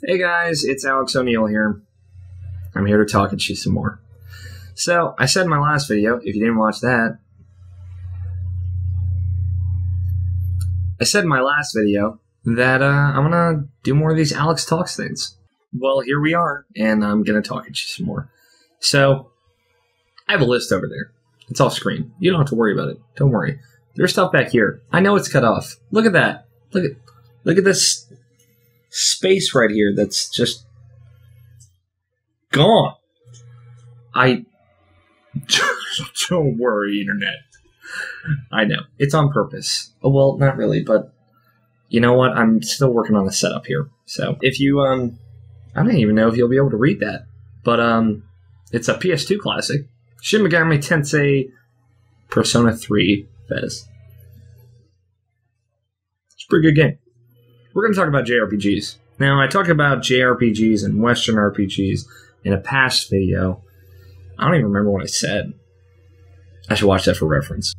Hey guys, it's Alex O'Neill here. I'm here to talk at you some more. So, I said in my last video, if you didn't watch that, I'm gonna do more of these Alex Talks things. Well, here we are, and I'm gonna talk at you some more. So, I have a list over there. It's off screen. You don't have to worry about it. Don't worry. There's stuff back here. I know it's cut off. Look at that. Look at this space right here that's just gone. Don't worry, internet. I know. It's on purpose. Well, not really, but you know what? I'm still working on the setup here. So if you, I don't even know if you'll be able to read that, but it's a PS2 classic. Shin Megami Tensei Persona 3 Fez. It's a pretty good game. We're going to talk about JRPGs. Now, I talked about JRPGs and Western RPGs in a past video. I don't even remember what I said. I should watch that for reference.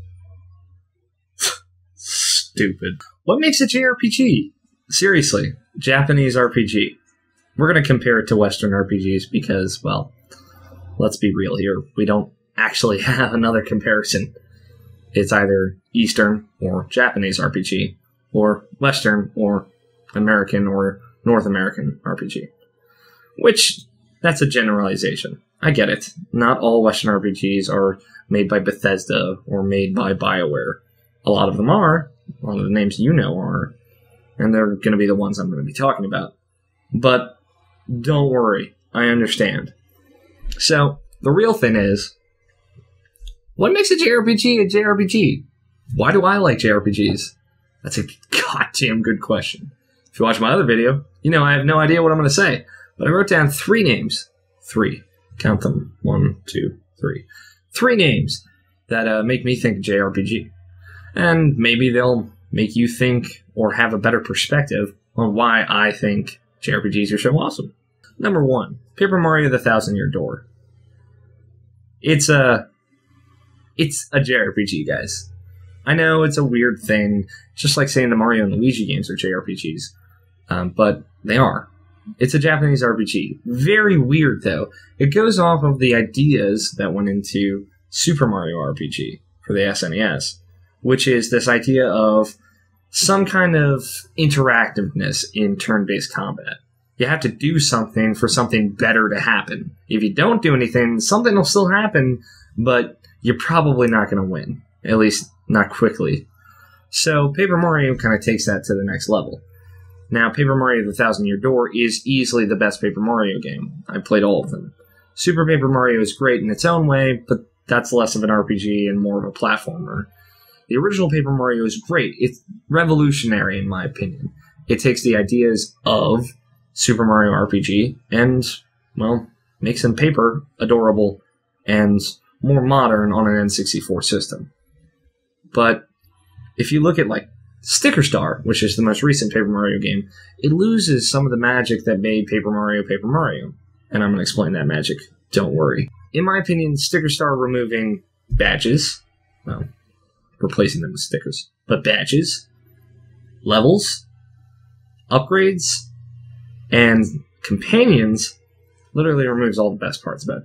Stupid. What makes a JRPG? Seriously, Japanese RPG. We're going to compare it to Western RPGs because, well, let's be real here. We don't actually have another comparison. It's either Eastern or Japanese RPG, or Western or American or North American RPG. Which, that's a generalization. I get it. Not all Western RPGs are made by Bethesda or made by BioWare. A lot of them are. A lot of the names you know are. And they're going to be the ones I'm going to be talking about. But don't worry. I understand. So, the real thing is, what makes a JRPG a JRPG? Why do I like JRPGs? That's a goddamn good question. If you watch my other video, you know I have no idea what I'm going to say. But I wrote down 3 names. 3. Count them. 1, 2, 3. 3 names that make me think JRPG. And maybe they'll make you think or have a better perspective on why I think JRPGs are so awesome. Number 1, Paper Mario the Thousand Year Door. It's a JRPG, guys. I know it's a weird thing, just like saying the Mario and Luigi games are JRPGs, but they are. It's a Japanese RPG. Very weird, though. It goes off of the ideas that went into Super Mario RPG for the SNES, which is this idea of some kind of interactiveness in turn-based combat. You have to do something for something better to happen. If you don't do anything, something will still happen, but you're probably not going to win. At least, not quickly. So, Paper Mario kind of takes that to the next level. Now, Paper Mario the Thousand Year Door is easily the best Paper Mario game. I played all of them. Super Paper Mario is great in its own way, but that's less of an RPG and more of a platformer. The original Paper Mario is great. It's revolutionary, in my opinion. It takes the ideas of Super Mario RPG and, well, makes them paper adorable and more modern on an N64 system. But if you look at, like, Sticker Star, which is the most recent Paper Mario game, it loses some of the magic that made Paper Mario Paper Mario. And I'm going to explain that magic. Don't worry. In my opinion, Sticker Star removing badges, well, replacing them with stickers, but badges, levels, upgrades, and companions literally removes all the best parts about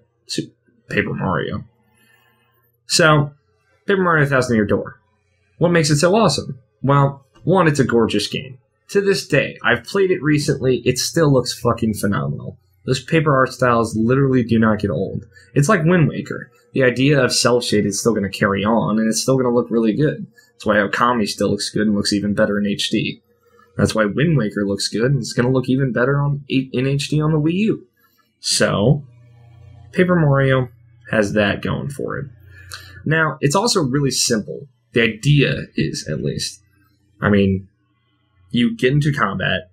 Paper Mario. So, Paper Mario 1000 Year Door. What makes it so awesome? Well, 1, it's a gorgeous game. To this day, I've played it recently, it still looks fucking phenomenal. Those paper art styles literally do not get old. It's like Wind Waker. The idea of cel-shade is still going to carry on, and it's still going to look really good. That's why Okami still looks good and looks even better in HD. That's why Wind Waker looks good, and it's going to look even better in HD on the Wii U. So, Paper Mario has that going for it. Now, it's also really simple. The idea is, at least. I mean, you get into combat.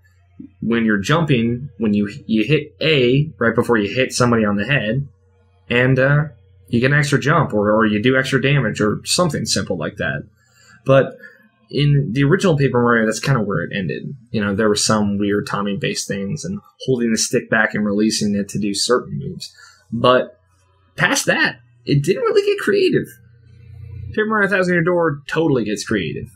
When you're jumping, when you hit A right before you hit somebody on the head, and you get an extra jump, or you do extra damage, or something simple like that. But in the original Paper Mario, that's kind of where it ended. You know, there were some weird timing-based things, and holding the stick back and releasing it to do certain moves. But past that, it didn't really get creative. Paper Mario 1000 Year Door totally gets creative.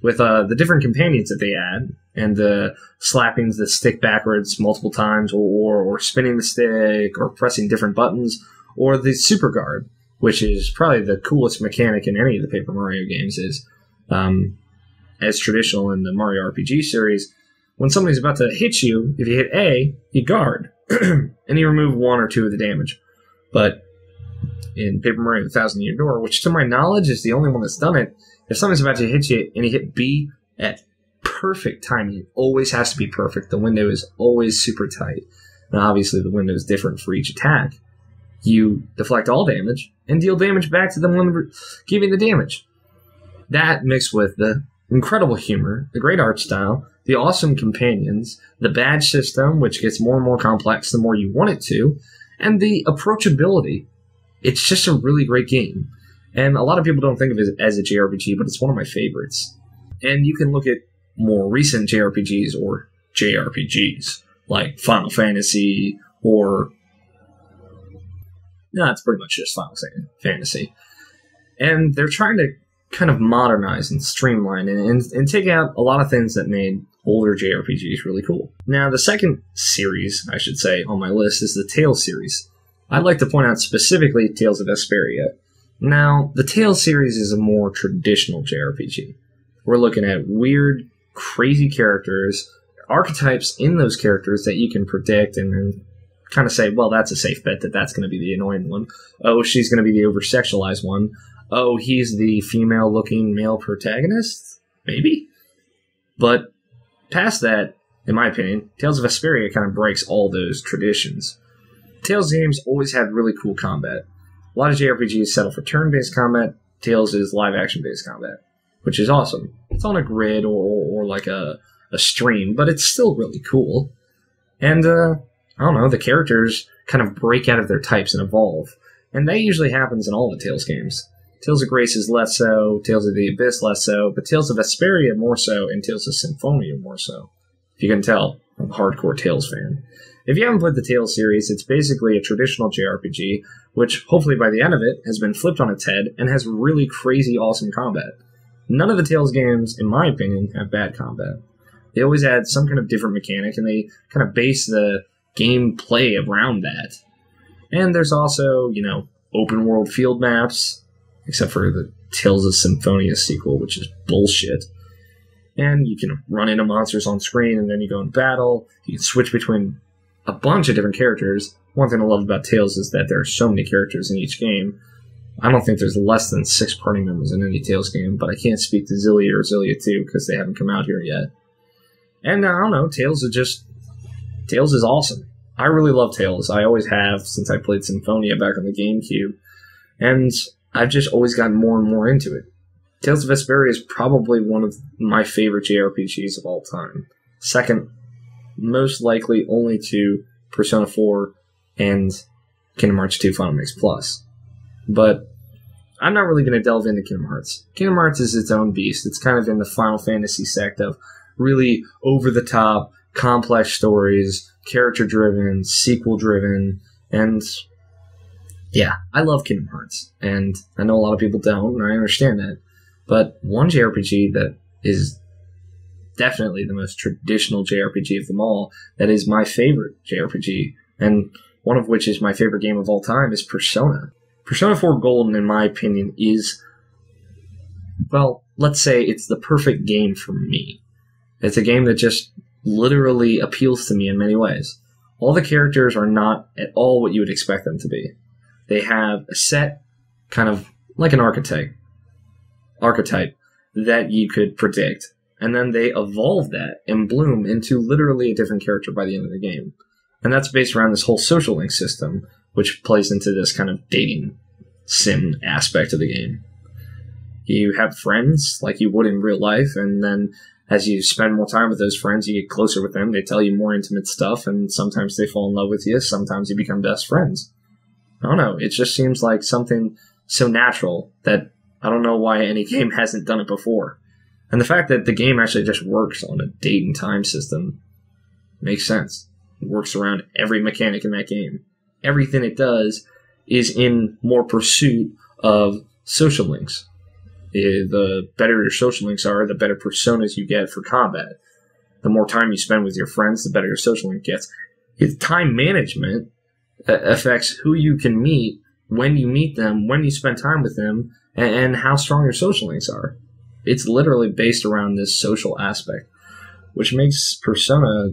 with the different companions that they add, and the slapping the stick backwards multiple times, or spinning the stick, or pressing different buttons, or the super guard, which is probably the coolest mechanic in any of the Paper Mario games, is as traditional in the Mario RPG series. When somebody's about to hit you, if you hit A, you guard, and you remove 1 or 2 of the damage. But in Paper Mario The Thousand Year Door, which to my knowledge is the only one that's done it, if somebody's about to hit you and you hit B at perfect timing, it always has to be perfect. The window is always super tight. And obviously the window is different for each attack. You deflect all damage and deal damage back to the one giving the damage. That mixed with the incredible humor, the great art style, the awesome companions, the badge system, which gets more and more complex the more you want it to, and the approachability. It's just a really great game. And a lot of people don't think of it as a JRPG, but it's one of my favorites. And you can look at more recent JRPGs or JRPGs, like Final Fantasy or... No, it's pretty much just Final Fantasy. And they're trying to kind of modernize and streamline and take out a lot of things that made older JRPGs really cool. Now, the second series, I should say, on my list is the Tales series. I'd like to point out specifically Tales of Vesperia. Now, the Tales series is a more traditional JRPG. We're looking at weird, crazy characters, archetypes in those characters that you can predict and then kind of say, well, that's a safe bet that that's going to be the annoying one. Oh, she's going to be the over-sexualized one. Oh, he's the female-looking male protagonist? Maybe? But past that, in my opinion, Tales of Vesperia kind of breaks all those traditions. Tales games always had really cool combat. A lot of JRPGs settle for turn-based combat. Tales is live-action-based combat, which is awesome. It's on a grid or like a stream, but it's still really cool. And, I don't know, the characters kind of break out of their types and evolve. And that usually happens in all the Tales games. Tales of Grace is less so, Tales of the Abyss less so, but Tales of Vesperia more so, and Tales of Symphonia more so. If you can tell, I'm a hardcore Tales fan. If you haven't played the Tales series, it's basically a traditional JRPG, which hopefully by the end of it has been flipped on its head and has really crazy awesome combat. None of the Tales games, in my opinion, have bad combat. They always add some kind of different mechanic, and they kind of base the gameplay around that. And there's also, open world field maps, except for the Tales of Symphonia sequel, which is bullshit. And you can run into monsters on screen, and then you go in battle. You can switch between a bunch of different characters. One thing I love about Tales is that there are so many characters in each game. I don't think there's less than 6 party members in any Tales game, but I can't speak to Zillia or Zillia 2 because they haven't come out here yet. And I don't know, Tales is awesome. I really love Tales. I always have since I played Symphonia back on the GameCube. And I've just always gotten more and more into it. Tales of Vesperia is probably one of my favorite JRPGs of all time. Second, most likely only to Persona 4 and Kingdom Hearts 2 Final Mix Plus. But I'm not really going to delve into Kingdom Hearts. Kingdom Hearts is its own beast. It's kind of in the Final Fantasy sect of really over-the-top, complex stories, character-driven, sequel-driven, and yeah, I love Kingdom Hearts. And I know a lot of people don't, and I understand that. But one JRPG that is definitely the most traditional JRPG of them all, that is my favorite JRPG, and one of which is my favorite game of all time, is Persona. Persona 4 Golden, in my opinion, is, well, let's say it's the perfect game for me. It's a game that just literally appeals to me in many ways. All the characters are not at all what you would expect them to be. They have a set, kind of like an archetype that you could predict, and then they evolve that and bloom into literally a different character by the end of the game. And that's based around this whole social link system, which plays into this kind of dating sim aspect of the game. You have friends like you would in real life, and then as you spend more time with those friends, you get closer with them, they tell you more intimate stuff, and sometimes they fall in love with you, sometimes you become best friends. I don't know, it just seems like something so natural that I don't know why any game hasn't done it before. And the fact that the game actually just works on a date and time system makes sense. It works around every mechanic in that game. Everything it does is in more pursuit of social links. The better your social links are, the better personas you get for combat. The more time you spend with your friends, the better your social link gets. Time management affects who you can meet, when you meet them, when you spend time with them, and how strong your social links are. It's literally based around this social aspect, which makes Persona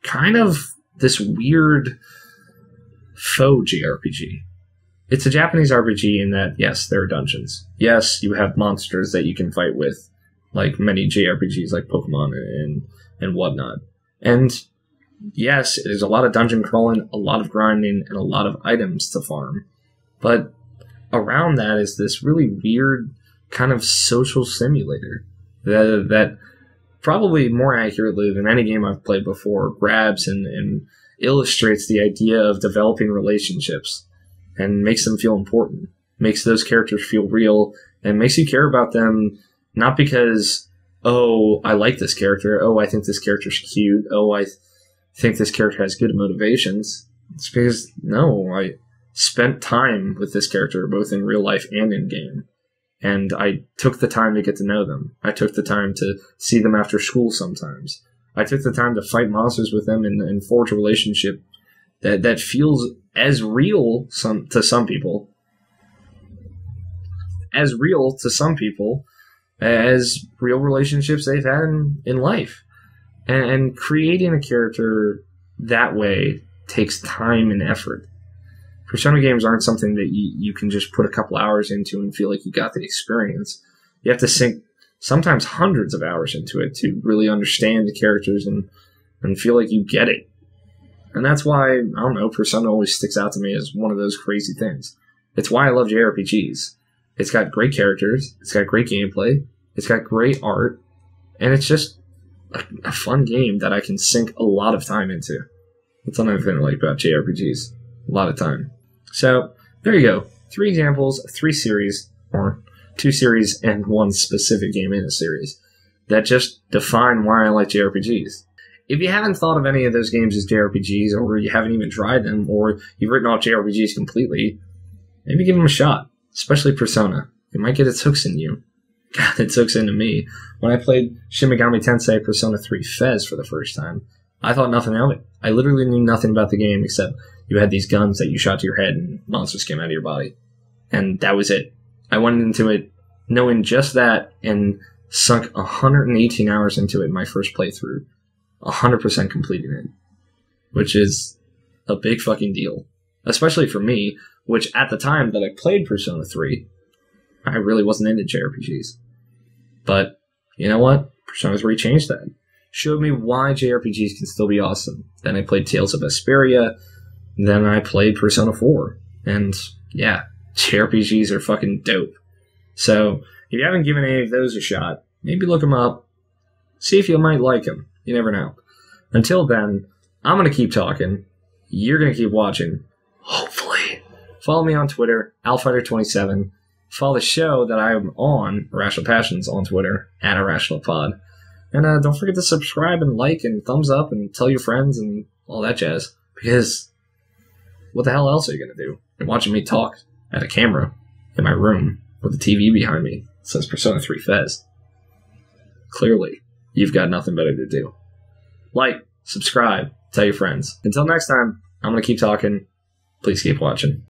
kind of this weird faux JRPG. It's a Japanese RPG in that, yes, there are dungeons. Yes, you have monsters that you can fight with, like many JRPGs like Pokemon and whatnot. And yes, there's a lot of dungeon crawling, a lot of grinding, and a lot of items to farm. But around that is this really weird kind of social simulator that probably more accurately than any game I've played before grabs and illustrates the idea of developing relationships and makes them feel important, makes those characters feel real, and makes you care about them not because, oh, I like this character, oh, I think this character's cute, oh, I think this character has good motivations. It's because, no, I spent time with this character both in real life and in game. And I took the time to get to know them. I took the time to see them after school sometimes. I took the time to fight monsters with them and forge a relationship that feels as real to some people as real relationships they've had in life. And creating a character that way takes time and effort. Persona games aren't something that you can just put a couple hours into and feel like you got the experience. You have to sink sometimes hundreds of hours into it to really understand the characters and feel like you get it. And that's why, I don't know, Persona always sticks out to me as one of those crazy things. It's why I love JRPGs. It's got great characters, it's got great gameplay, it's got great art, and it's just a fun game that I can sink a lot of time into. That's another thing I like about JRPGs. A lot of time. So, there you go. 3 examples, 3 series, or 2 series and 1 specific game in a series, that just define why I like JRPGs. If you haven't thought of any of those games as JRPGs, or you haven't even tried them, or you've written off JRPGs completely, maybe give them a shot. Especially Persona. It might get its hooks in you. God, its hooks into me. When I played Shin Megami Tensei Persona 3 Fez for the first time, I thought nothing of it. I literally knew nothing about the game except you had these guns that you shot to your head and monsters came out of your body. And that was it. I went into it knowing just that and sunk 118 hours into it in my first playthrough. 100% completing it. Which is a big fucking deal. Especially for me, which at the time that I played Persona 3, I really wasn't into JRPGs. But, you know what? Persona 3 changed that. Showed me why JRPGs can still be awesome. Then I played Tales of Vesperia. Then I played Persona 4. And, yeah, JRPGs are fucking dope. So, if you haven't given any of those a shot, maybe look them up. See if you might like them. You never know. Until then, I'm going to keep talking. You're going to keep watching. Hopefully. Follow me on Twitter, AlFighter27. Follow the show that I'm on, Irrational Passions, on Twitter, @IrrationalPod. And don't forget to subscribe and like and thumbs up and tell your friends and all that jazz. Because what the hell else are you going to do? You're watching me talk at a camera in my room with a TV behind me that says Persona 3 Fez. Clearly, you've got nothing better to do. Like, subscribe, tell your friends. Until next time, I'm going to keep talking. Please keep watching.